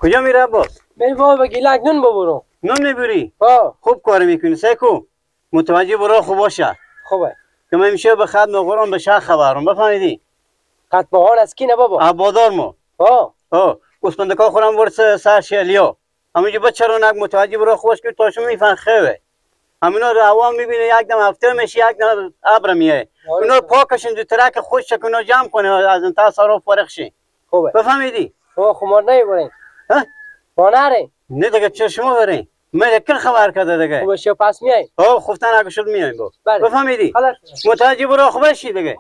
کجا میره عباس؟ بری بابا به گیلک نون ببرم. نون میبری؟ خوب کار میکنی سیکو. متوجه برو خوب باشه. خوبه. که من میشه به ختم قرآن به شهر خبرم بفهمیدی؟ ختم قرآن از کی نه بابا؟ عبادار ما. گوسپندکا خورم ورس سر شلیا. همینجا بچه رو نک متوجه برو خوبش که تاشو میفن خوبه. همینا رو عوام میبینه یک دم هفته میشه یک دم ابر میه. اونا رو پاکشون دو ترک خوش چکنو جمع کنه از اون تصارف فارغ شی. خوبه. بفهمیدی؟ خمار نمیبرین. ما نرین. نه دیگه چه شما برین؟ من کل خبر کرده دیگه. خوبه شو پس میای. خفتن اگه شد میایم با. بفهمیدی؟ متوجه برو خوبه شی دیگه.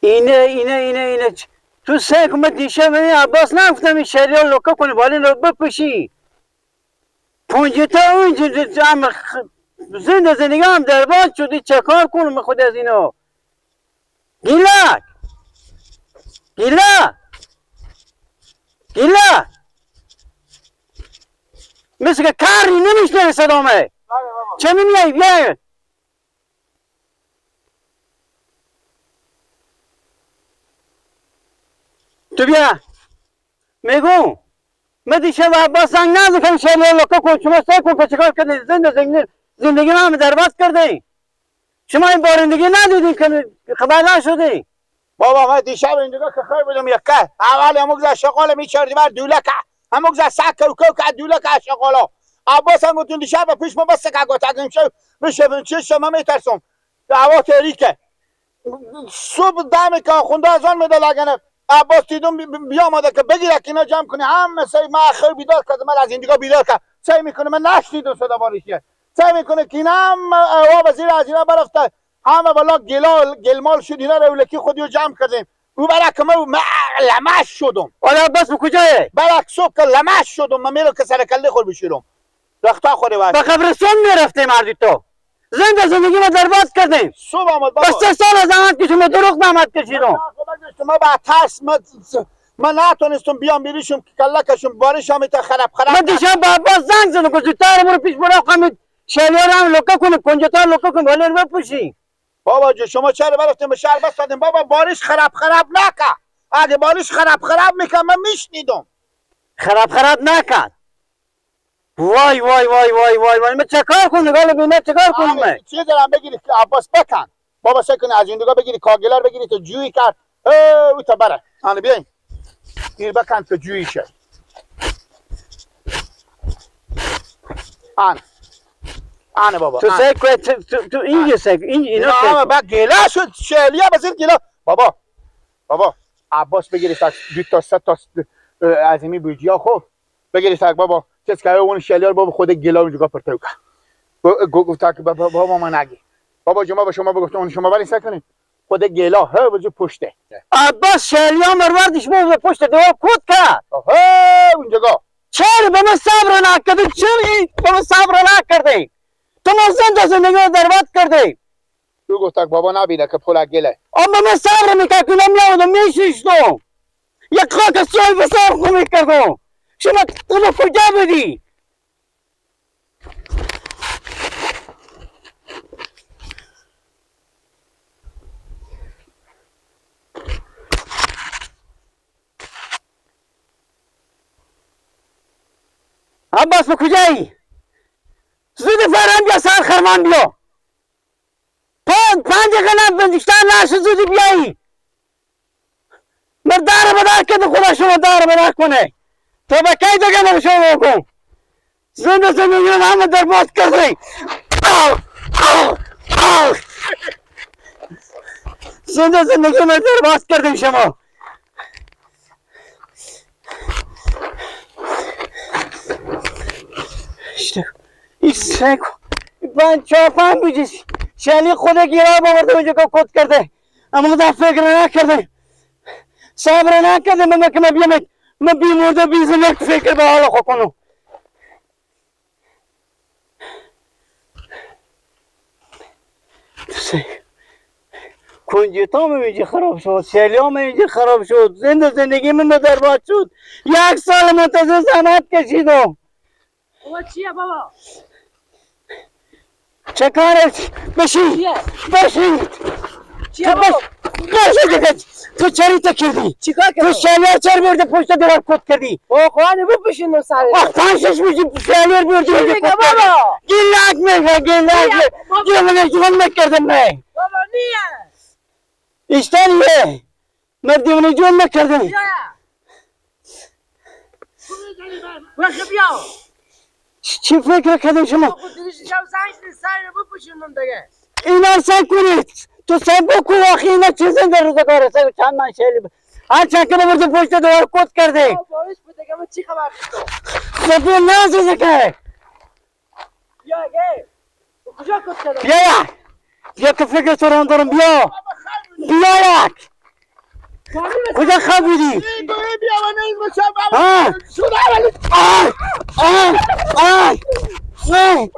اینه تو سه کمه دیشه ببین عباس نگفتم این شریال لوکا کنی بالی رو بپوشی پونجه تا اونجا هم زندگی هم درباد شدی چه کار کنم خود از اینو گیلک مثل که کاری نمیشنه صدامه چه نمیایی بیا تو بیا میگو من دیشب عباس زنگ نزدم شما لوکا کن شما سه کن که چیکار کردی زندگی ما هم دربست کردی شما این بارندگی ندیدین که خبر نشدی بابا من دیشب اینجا که خیر بودم یک که اول همون شغال میچردی بر دولکه همون سک کوکو دولکه شغالا عباس هم گفتون دیشب پیش ما بس که گفتم میشه چه شما میترسم هوا تاریکه صبح دم که خونده از آن میده لگنه عباس دیدم بیا آمده که بگیره که اینا جمع کنی همه سعی من خیلی بیدار کردم من از اینجا بیدار کردم سعی میکنه من نشنیدم صدا بارشیه سعی میکنه که اینا هم آب زیر از اینا برفته همه بالا گلمال شد اینا رولکی خودیو جمع کردیم او برای که من لمش شدم حالا عباس به کجایه؟ برای صبح که لمش شدم من میرم که سر کله خود بشیرم رختا خوری باید به قبرستان میرفته مردی تو زندگی ما درباد کردیم صبح آمد بابا بس 3 سال از زحمت کشیم دروغ محمد کشیدم ما با ترس من نتونستم بیام بریشم که کله کشم بارش هم تا خراب من دیشب با عباس زنگ زدم که زودتر برو پیش برو خمید شلیار هم لوکا کنه پنجتا لوکا کنه ولی رو بپوشی بابا جو شما چرا برفتیم به شهر بستادیم بابا بارش خراب نکن اگه بارش خراب میکن من میشنیدم خراب نکن وای من چه کار کنم نگاه ببینه چه کار کنم من چی دارم بگیری که عباس بکن بابا سکنه از این دیگه بگیری کاگلار بگیری تو جویی کرد او تا بره آنه بیاین گیر بکن تو جویی شد آنه بابا تو سکو تو اینجا سکو اینا سکو با گلا شد شلیا بزیر گلا بابا عباس بگیری تا 2 تا 3 تا عظیمی بوجیا خوب بگیری تا بابا چیز که اون شلیار بابا خود گلا اونجا پرتو گفت که بابا من نگی بابا جما به شما بگفتم شما ولی سکنید خود گلا ها وجود پشته عباس شلیار مروردش به پشت دیوار کود کرد اونجا چرا به من صبر نکردی چرا به من صبر نکردی تو ما زندگی رو درباد کردی تو گفت بابا نبینه که پول گله اما من صبر میکرد که نمیادم میشیشتم یک خاک سوی بسار خو میکردم شما تو کجا بودی عباس به کجایی زود فرم بیا سر خرمان بیا 5 دقیقه بیشتر نشه زودی بیایی من داره بدار کده خدا شما داره بدار کنه تو به کی دیگه نمیشه بکن زندگی رو همه درباد کردی زندگی رو درباد کردیم شما این سکو 5 بوجی شلی خود گیرا باورده اونجا که کود کرده اما در فکر نکرده صبر نکرده من که من بیمورده بیزنه فکر به حال خود کنم کنجیتا هم اینجا خراب شد شلی هم اینجا خراب شد زندگی من درباد شد 1 سال منتظر زحمت کشیدم بابا چیه بابا چه کارت بشین چیه بابا؟ باشه دیگه تو چری تا کردی؟ چیکار تو کردی؟ شلیر چرا بردی پشت دیوار کت کردی؟ بابا خوانی بپوشین سر آخ پنجش میشی شلیر بردی چی میگه بابا؟ گیلک میگه گیلک دیوانه نکردم من بابا نیه اشتریه من دیوانه جون نکردم بیا بیا چی فکر کردم شما؟ خود دیگه شب زنگ سر بپوشین دیگه اینا سعی کنید تو سعی بکن آخی اینا چیزی در روزگاره سعی چند من شیلی هر چند که برده پشت دوار کت کرده بارش بوده که من چی خبر تو سفیر نازیزه که بیا اگه کجا کت کردم بیا که فکر سران دارم بیا یک کجا خواب بودی بیا و نیز بچه ها آی آی آی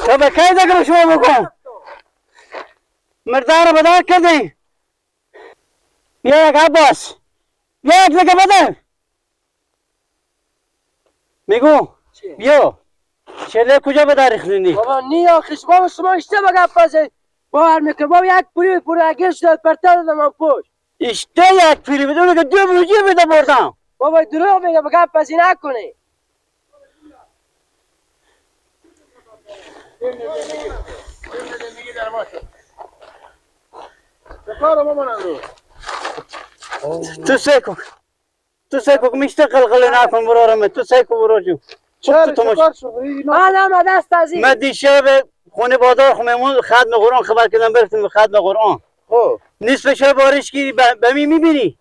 تو به کی دیگر شما بکن مردار بدار کردی بیا یک عباس بیا یک دیگه بده میگو بیا شله کجا بداری خلیندی بابا نی آخیش بابا شما اشتباه گپ بازی باور میکنه بابا یک پولی پورگیر شد پرتر دادم من پشت اشته یک پیری بدونه که دو بروجی بده بردم بابا دروغ میگه به گپ بازی نکنی تو سیکو میشته قلقل نکن برارم تو سیکو برو جو من دست از این من دیشب خونه بادار خممون ختم قرآن خبر کردم برفتیم ختم قرآن نصف شب بارش کی به می میبینی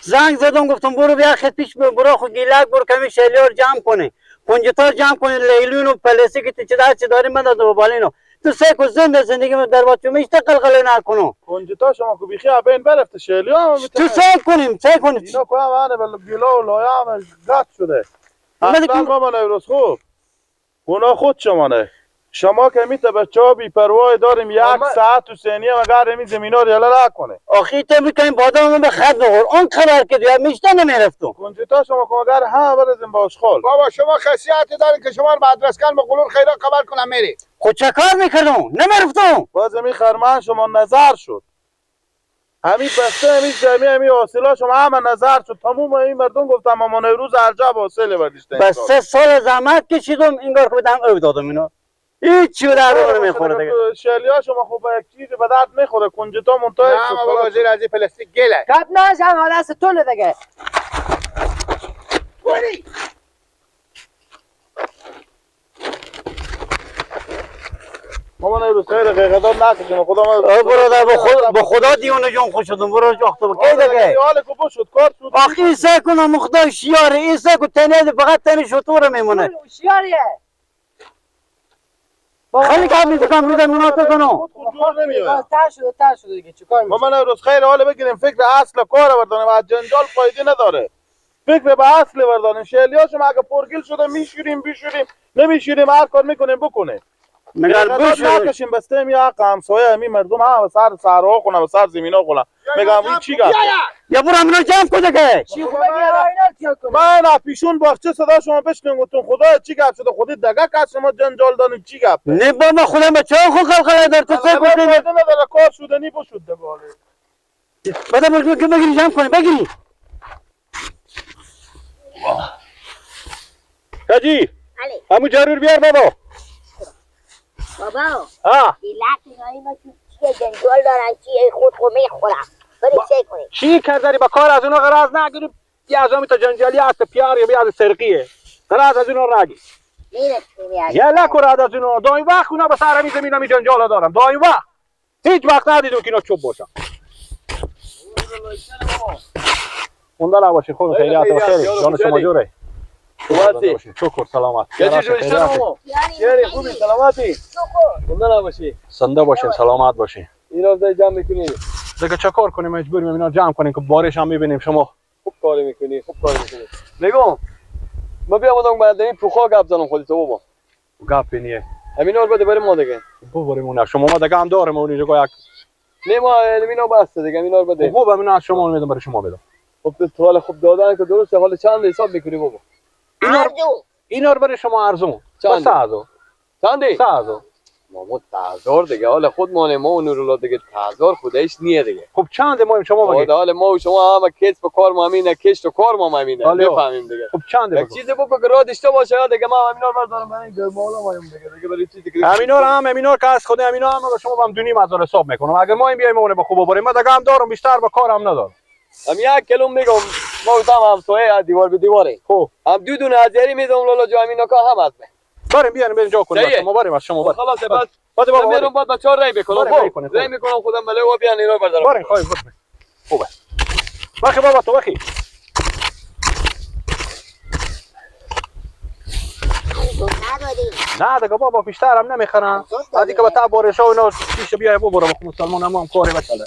زنگ زدم گفتم برو بیا خط پیش برو خو گیلک برو کمی شلیار جمع کنه کنجتا جمع کنه لیلون و پلاستیک چه داری من دادم بالینو تو سیکو زندگی من در وقت میشته قلقل نکنو کنجتا شما کو بیخی بین برفته شیلیا تو سیک کنیم اینا کو هم ولی گیلا و لایه هم قطع شده اصلا مامان امروز خوب اونا خود شمانه شما که میته بچه ها بی پروای داریم یک ساعت تو ثانیه مگر همین زمینا رو یلا نکنه آخی تو میکنیم بادام به خط نخور اون خبر که دویا میشته نمیرفتم کنجتا شما که مگر ها برزیم با اشخال بابا شما خاصیتی دارین که شما رو به ادرسکن به قلون خیرا خبر کنم میری خود چه کار میکردم نمیرفتم باز همین خرمان شما نظر شد همین بسته همین جمعی همین حاصلا شما همه نظر شد تموم این مردم گفتم مامان روز ارجع حاصله بردیشته بس 3 سال زحمت کشیدم این کار بدم او دادم اینو هیچ چیو در رو نمیخوره دیگه شلیا شما خوب یک چیزی به درد میخوره کنجتا منتهی نه بابا زیر از این پلاستیک گله کات نشم حالا دست تو دیگه مامان روز خیر قیقدار نکشیم خدا ما برادر به خدا دیونه جون خوش شدم برو جاخته بکی دیگه حال کو شد کار شد آخی این سکو مخدا شیاره این سکو تنه فقط تنه شطور میمونه شیاریه خیلی کمی بکن میدم مناطق کنم تر شده دیگه چیکار می‌کنی مامان روز خیر حال بگیریم فکر اصل کار بردانیم از جنجال فایده نداره فکر به اصل بردانیم شلیاش ما اگه پرگیل شده میشوریم نمیشوریم هر کار میکنیم بکنه مگر بشور نکشیم بسته می حق همسایه همین مردم ها سر سرها کنه و سر زمینا کنه میگم این چی گفت یا برو همینو جمع کن دیگه چی خوبه اینا من پیشون باغچه صدا شما بشنویم گفتم خدا چی گپ شده خودت دگه که شما جنجال دارین چی گپ نه بابا خودم بچه ها خود خلقه در تو سه گفتیم نداره کار شدنی بشد دباله بده برو که بگیری جمع کنی بگیری کجی همون جارور بیار بابا بابا ها گیلک اینا چیه جنجال دارن چیه خود میخورم بریم چه کنیم چی کرداری با کار از اونا غراض نگیری یا از اون تا جنجالی هست پیار یا از سرقیه غراض از اونا نگی یا لکو راد از اونا دایم وقت اونا به سر همین زمین همی جنجالا دارم دایم وقت هیچ وقت ندیدم که اینا چوب باشن مونده نباشی خود خیلیات و خیلی جان شما جوره شکر سلامت شیری خوبی سلامتی مونده نباشی زنده باشین سلامت باشین اینا رو جمع میکنی دیگه چه کار کنیم مجبوریم اینا جمع کنیم که بارش هم میبینیم شما خوب کاری میکنی نگاه ما بیامدم بعد این پوخا گپ زنم خودت بابا گپ نیه همین اور بده بریم ما دیگه ببریم اون شما ما دیگه هم داریم اون اینجا یک نه ما اینا بسته دیگه همین اور بده خوب همین از شما میدم برای شما بدم خب تو حال خوب دادن که درسته حال چند حساب میکنی بابا اینا رو برای شما ارزون چند سازو چندی سازو مامو 1000 دیگه حال خود مال ما و نورالله دیگه 1000 خودش نیه دیگه. خب چند ما شما بگید؟ حال ما و شما همه کس به کار ما همینه، کشت و کار ما همینه. بفهمیم دیگه. خب چند یک چیزی بگو که راه داشته باشه دیگه. ما همینا رو بردارم من گرمالا مایم دیگه برای چیزی که همینا که از خود همینا هم شما هم 2.5 حساب میکنم. اگر ما این بیایم اون به خوب بریم، ما دیگه هم دارم بیشتر به کارم ندارم. هم 1 کیلو میگم ما هم سایه دیوار به دیواره. خب هم 2 دونه ازیری میدم لالا جو همینا که هم هست. بریم بیاین جا کنیم. شما بریم از شما بریم. خلاص بس. بابا من میرم بعد بچه‌ها رای بکنم. رای میکنم خودم مله و بیان اینا بردارم. بریم خواهیم بریم. خوبه. بخی بابا تو بخی. نه دیگه بابا بیشتر هم نمیخرم. بعدی که با تا بارشا و اینا پیش بیای ببرم خود مسلمان هم کاری بچله.